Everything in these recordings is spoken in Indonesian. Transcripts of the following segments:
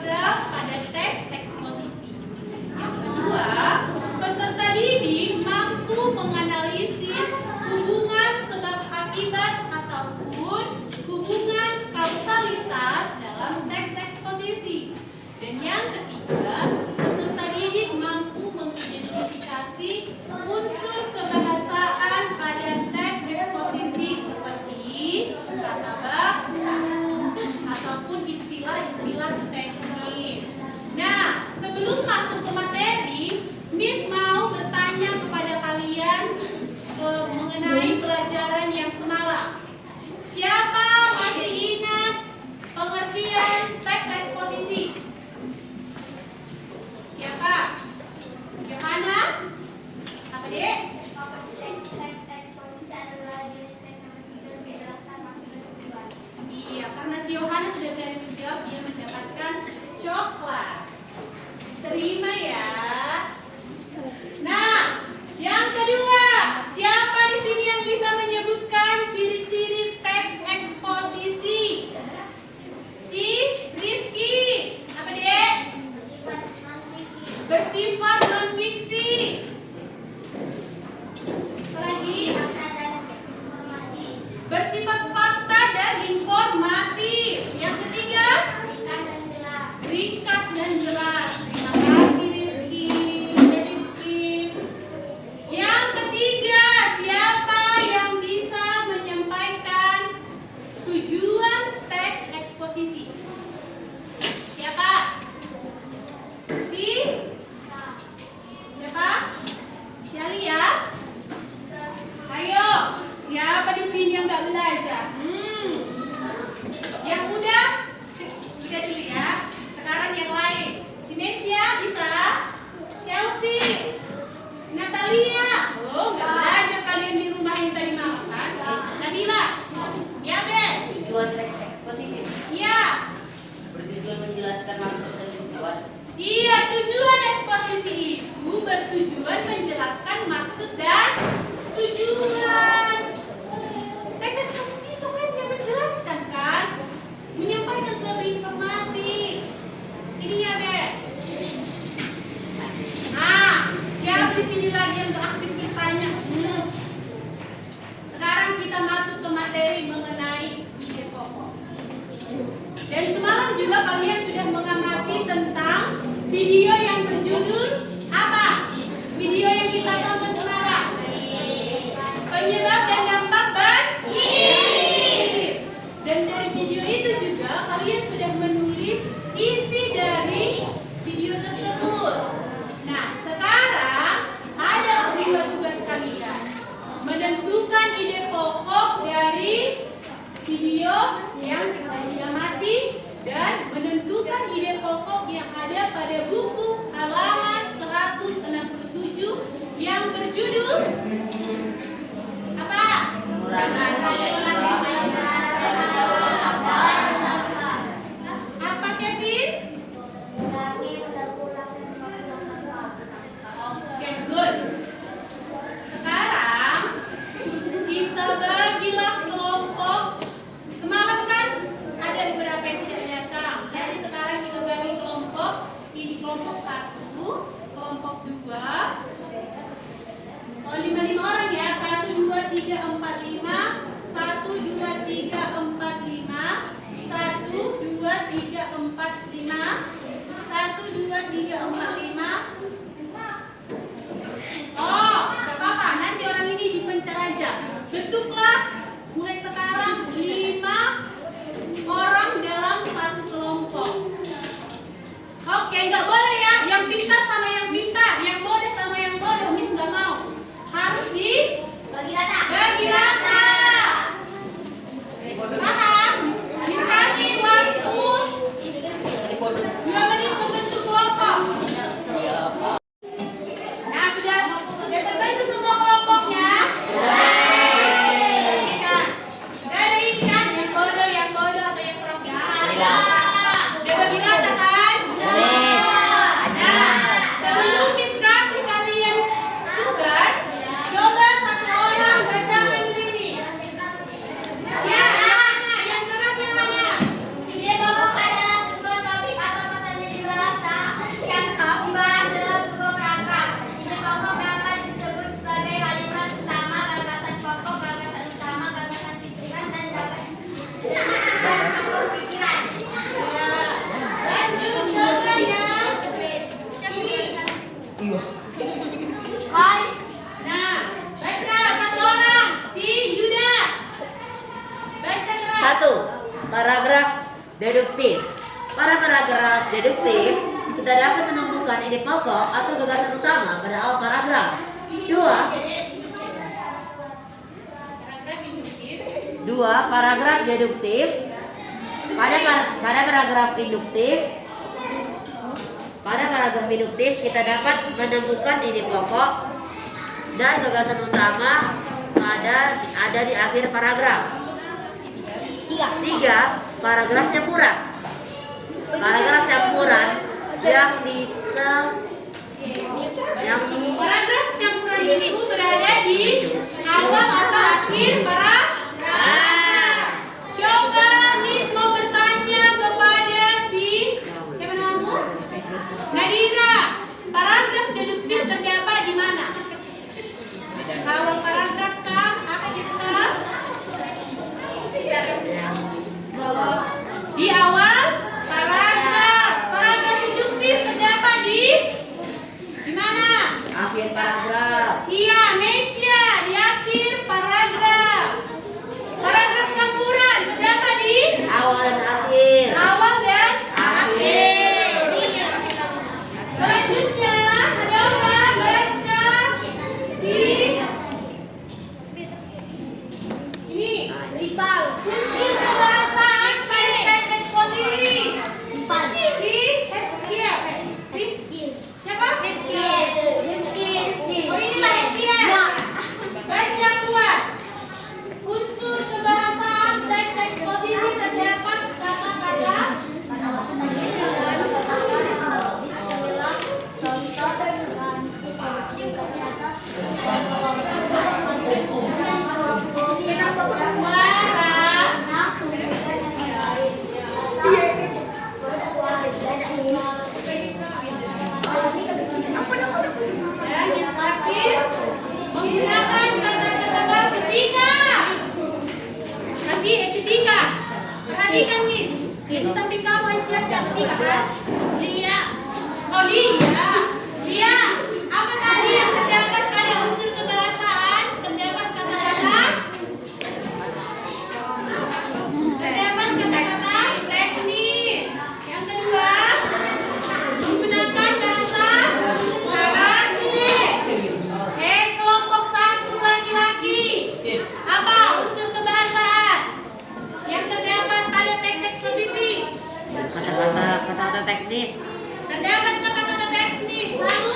paragraf pada teks eksposisi. Yang kedua, peserta didik mampu menganalisis hubungan sebab akibat ataupun hubungan kausalitas dalam teks eksposisi. Dan yang ketiga, peserta didik mampu mengidentifikasi unsur kebahasaan pada teks eksposisi seperti kata baku ataupun istilah-istilah teknis. Nah, sebelum masuk ke materi, Miss mau bertanya kepada kalian mengenai pelajaran yang semalam. Siapa masih ingat pengertian teks eksposisi? Siapa? Yohana? Apa, Dek? Teks eksposisi adalah jenis teks yang bertujuan menjelaskan maksud dan tujuan. Iya, karena si Yohana sudah berani menjawab, dia mendapatkan coklat. Terima ya. Nah, yang kedua, siapa di sini yang bisa menyebutkan ciri-ciri teks eksposisi? Si Rifki. Apa, Dek? Bersifat non-fiksi. Apa lagi? Bersifat fakta dan informatif. Yang ketiga? Ringkas dan jelas. Terima kasih Rizky. Yang ketiga, siapa yang bisa menyampaikan tujuan teks eksposisi? Siapa? Siapa? Siali ya? Ayo, siapa di sini yang nggak belajar? Yang udah dulu ya. Sekarang yang lain. Si Mesia bisa? Selfie. Natalia. Oh, nggak belajar kalian di rumah yang tadi malam kan? Nabila. Ya, Bes. Tujuan teks eksposisi. Iya. Bertujuan menjelaskan maksud dan tujuan. Iya, tujuan eksposisi itu bertujuan menjelaskan maksud dan tujuan. Teks eksposisi itu kan yang menjelaskan kan? Menyampaikan suatu informasi. Ini ya, Bes. Nah, siapa di sini lagi yang aktif bertanya? Sekarang kita masuk ke materi mengenai ide pokok. Dan semalam juga kalian sudah mengamati tentang video yang berjudul apa? Video yang kita tonton semalam. Penyebab dan dampak banjir. Dan dari video itu juga kalian sudah menulis isi dari video tersebut. Nah, sekarang ada dua tugas kalian. Menentukan ide pokok dari video yang sudah diamati dan menentukan ide pokok yang ada pada buku halaman 167 yang berjudul apa? Apa, Kevin? Oke, good. Sekarang kita bagilah kelompok. Semalam kan ada beberapa yang tidak datang. Jadi sekarang kita bagi kelompok. Ini kelompok 1, kelompok 2. Oh, 5 orang ya. 1, 2, 3, 4, 5. 1, 2, 3, 4, 5. 1, 2, 3, 4, 5. 1, 2, 3, 4, 5. Oh, gak apa-apa. Nanti orang ini dipencar aja. Bentuklah mulai sekarang 5 orang dalam satu kelompok. Oke, nggak boleh ya. Yang pintar sama yang pintar, yang bodoh sama yang bodoh. Miss nggak mau. Harus bagi rata. Paham? Miss kasih waktu 2 menit membentuk kelompok. Nah, sudah terbentuk semua kelompoknya. paragraf deduktif, kita dapat menemukan ide pokok atau gagasan utama pada awal paragraf. 2. Paragraf deduktif. Pada paragraf induktif, kita dapat menemukan ide pokok dan gagasan utama ada di akhir paragraf. 3. Paragraf campuran. Paragraf campuran Paragraf campuran ini berada di awal atau akhir paragraf. Coba Miss mau bertanya kepada siapa namamu? Nadira. Paragraf deduktif terdapat di mana? Awal paragraf kah? Akhir kah? Di awal paragraf. Paragraf deduktif terdapat di mana? akhir paragraf. Iya, Mesya, di akhir paragraf. Paragraf campuran terdapat di Awal dan akhir. awal dan Akhir. Selanjutnya, coba baca ini. Unsur kebahasaan pada teks eksposisi. Siapa? Oh, inilah Rizkia. Baca kuat. Unsur kebahasaan teks eksposisi terdapat kata-kata dan yang terakhir menggunakan kata-kata ketika. Nanti ketika. Perhatikan Miss. Di samping kamu yang siap-siap ketika. Oh Lia. Lia, apa tadi yang terdapat pada unsur kebahasaan? Terdapat kata-kata teknis. Yang kedua, menggunakan bahasa praktis. Kelompok 1 laki-laki. Apa unsur kebahasaan yang terdapat pada teks eksposisi? Kata-kata teknis. Terdapat kata-kata teknis. Lalu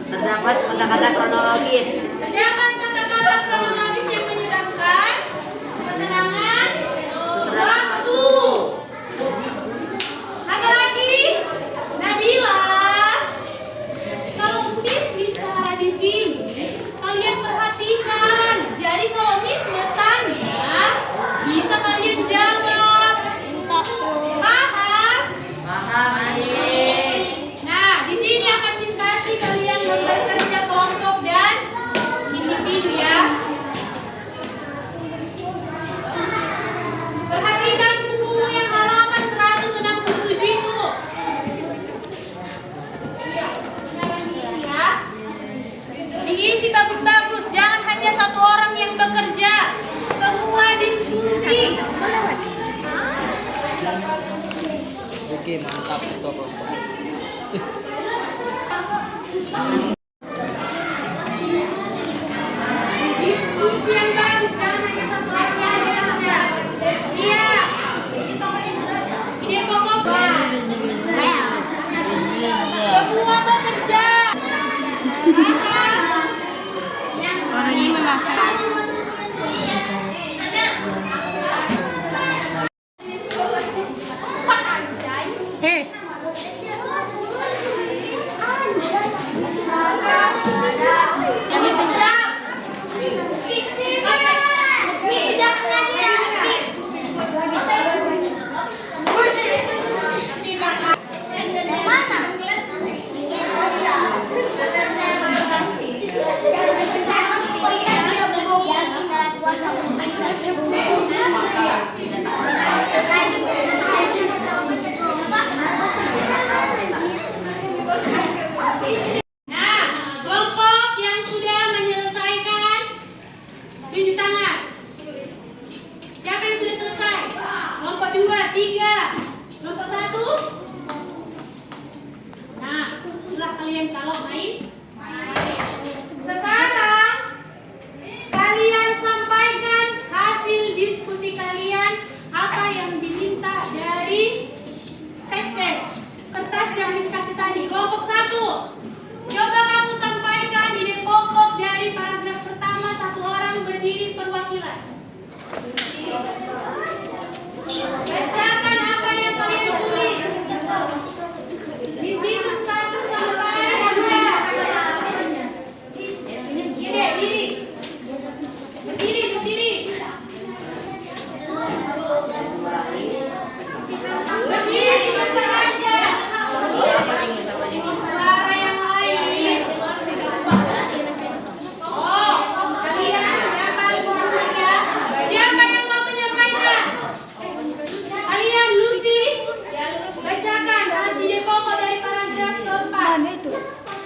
Terdapat kata-kata kronologis. terdapat kata-kata kronologis yang menyebabkan ketenangan waktu. Ada lagi, Nabila. Kalau Miss bicara di sini, kalian perhatikan. Jadi kalau Miss bertanya, bisa kalian jawab. Paham? Paham, Anis. Nah, di sini akan Miss kasih kalian lembar kerja kelompok dan individu ya. Perhatikan bukumu yang halaman 167 itu. Iya, beneran diisi ya. Diisi bagus-bagus, jangan hanya satu orang yang bekerja. Semua diskusi. Oke, mantap untuk kelompok. Diskusi yang bagus, jangan hanya satu laki yang kerja. Iya. Ide pokok semua bekerja. Orang ini memakai. Hei.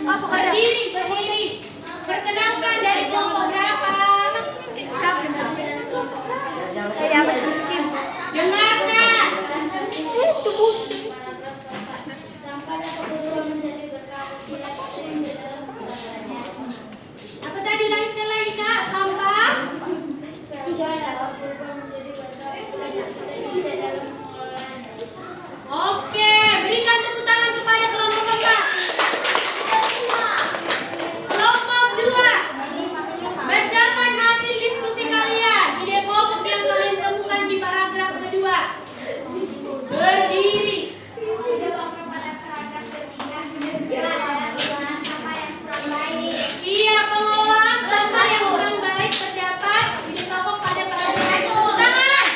Berdiri, berdiri. Perkenalkan dari kelompok berapa? Dengarkan. Apa tadi lagi sekali lagi Kak? Sampah? Oke, berikan tepuk tangan kepada kelompok keempat. Kelompok 2. Bacakan hasil diskusi kalian. Ide pokok yang kalian temukan di paragraf kedua. Berdiri. Iya, pengelolaan sampah yang kurang baik terdapat ide pokok pada paragraf tangan.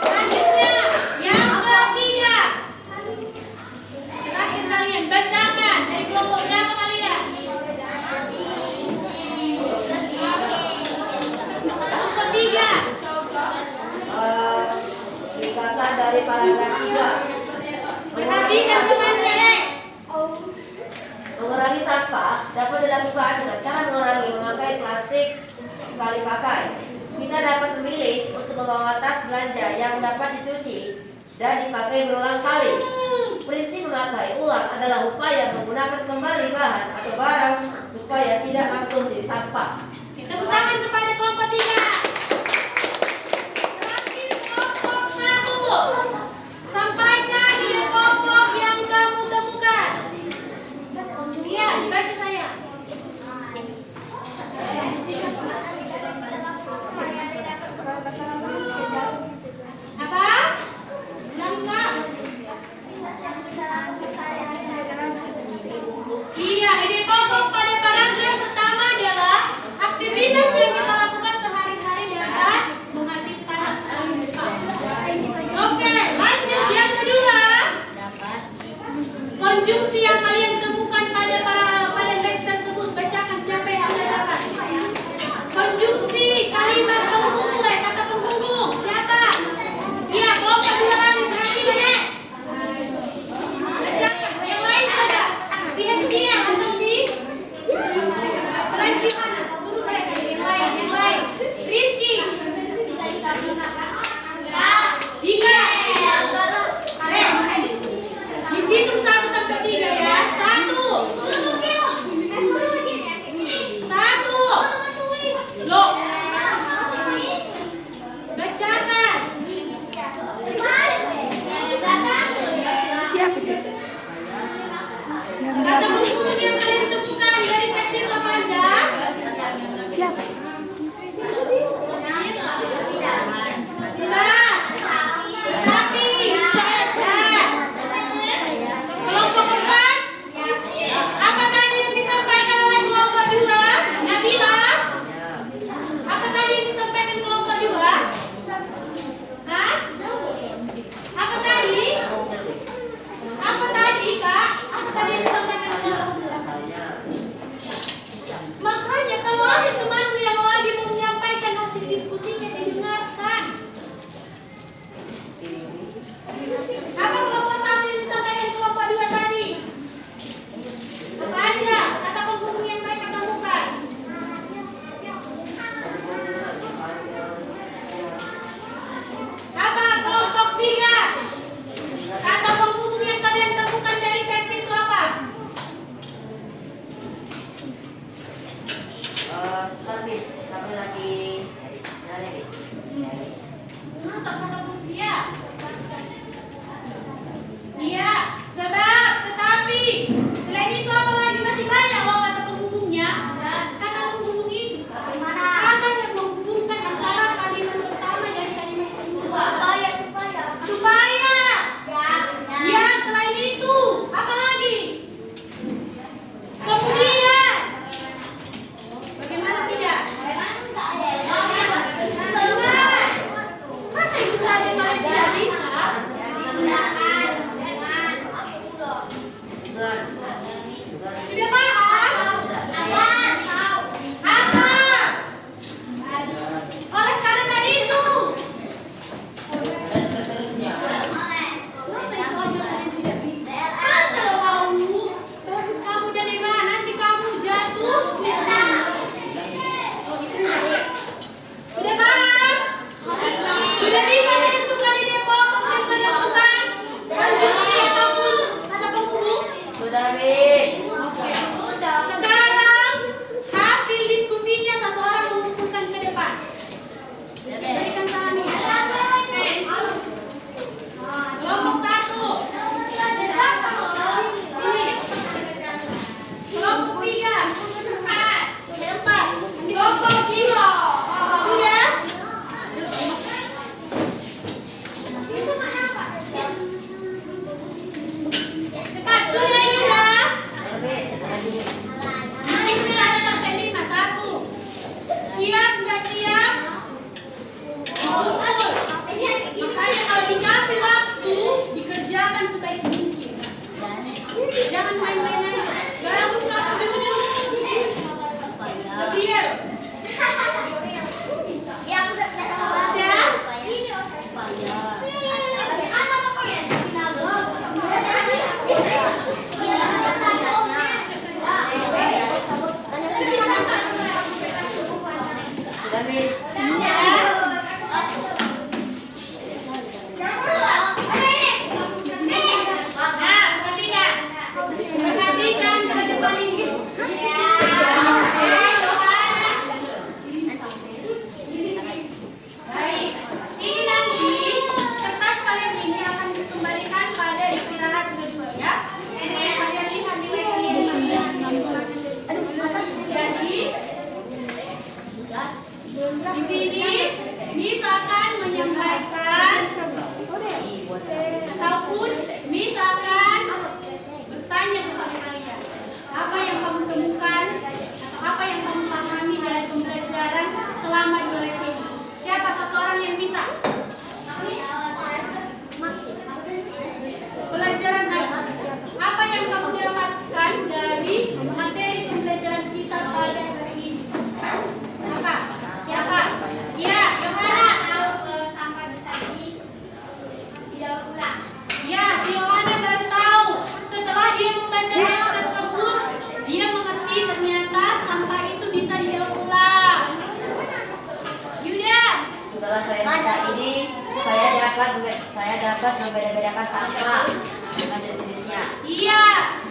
Selanjutnya, yang ketiga. Terakhir kalian bacakan dari kelompok berapa kalian? Yang ketiga. Ringkasan dari paragraf 3. Perhatikan teman-teman. Mengurangi sampah dapat dilakukan dengan cara mengurangi memakai plastik sekali pakai. Kita dapat memilih untuk membawa tas belanja yang dapat dicuci dan dipakai berulang kali. Prinsip memakai ulang adalah upaya menggunakan kembali bahan atau barang supaya tidak langsung jadi sampah. Tepuk tangan kepada kelompok 3. Terakhir kelompok 1. Sampaikan ide pokok yang kamu temukan. Iya, dibaca saya. Apa? Bilang Kak. Iya, ide pokok pada paragraf pertama adalah aktivitas yang kita lakukan sehari-hari dapat menghasilkan sampah. Oke, lanjut yang kedua. Konjungsi yang kalian temukan pada teks tersebut, bacakan siapa yang sudah dapat. Konjungsi kalimat penghubung, kata penghubung. Siapa? Iya, kelompok 2 lagi. Perhatikan ya. Bacakan. Yang lain saja. Si Hestia atau si selain si mana? Suruh mereka yang lain, yang lain. Rizky. 3. Dihitung 1 sampai 3 ya. 1. 1. Loh. Bacakan. Kata penghubung yang kalian temukan dari teks itu apa aja? Tapi. Kelompok 4. Apa tadi yang disampaikan oleh kelompok 2? Nabila? Apa tadi yang disampaikan kelompok 2? Hah? Apa tadi? Apa dapat membeda-bedakan sampah dengan jenis-jenisnya. Iya,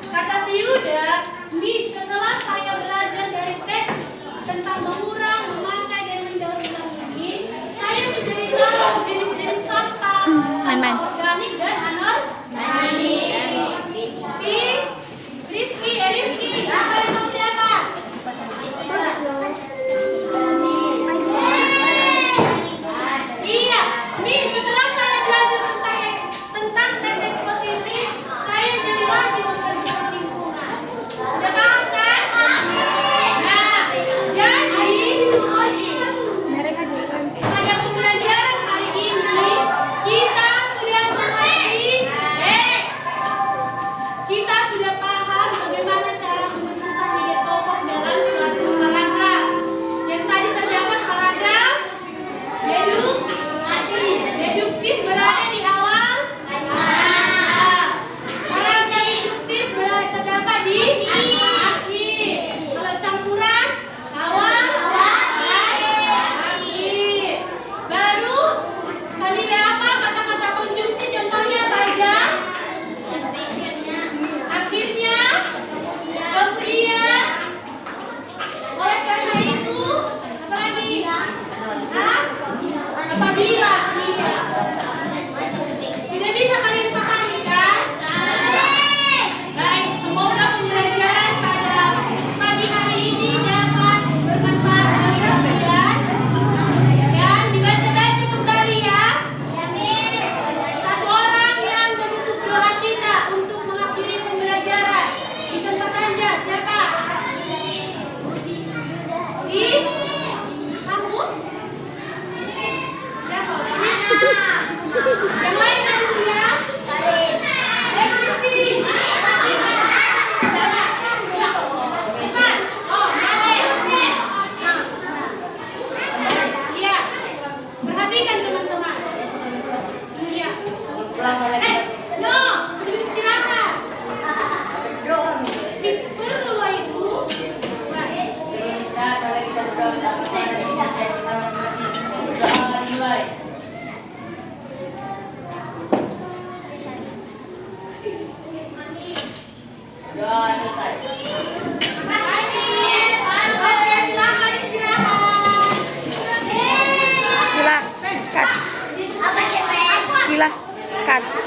kata si Yuda, Miss, setelah saya belajar dari teks tentang mengurang, memakai, dan mendaur ulang ini, saya menjadi tahu jenis-jenis sampah, sampah organik dan anorganik. Si Rizky, Elifki, apa yang kamu dapat? Iya, Miss, setelah saya belajar tentang teks eksposisi, saya jadi wajib memperhatikan lingkungan. Sudah paham kan? Nah, jadi pada pembelajaran hari ini kita sudah kita sudah paham bagaimana cara menentukan ide pokok dalam suatu paragraf. Yang tadi terdapat paragraf deduktif berada di awal. Paragraf induktif berada terdapat di akhir. Kalau campuran awal, akhir. Baru kalimat apa kata-kata konjungsi contohnya pada akhirnya, kemudian, oleh karena itu, apa lagi? Apabila, iya. Sudah bisa kalian pahami kan? Baik, semoga pembelajaran pada pagi hari ini dapat bermanfaat bagi kalian dan dibaca-baca kembali ya. Satu orang yang menutup doa kita untuk mengakhiri pembelajaran di tempat aja siapa? Kamu? Siapa? Yang lain dulu ya. Kristi. Cepat. Oh, iya. Perhatikan teman-teman. Iya. No, sebelum istirahat. Perlu loh ibu. Sebelum istirahat, mari kita berdoa minta kepada kerjaan kita masing-masing. Berdoa dimulai. Doa selesai. Terima kasih. Oke, silakan istirahat. Silakan.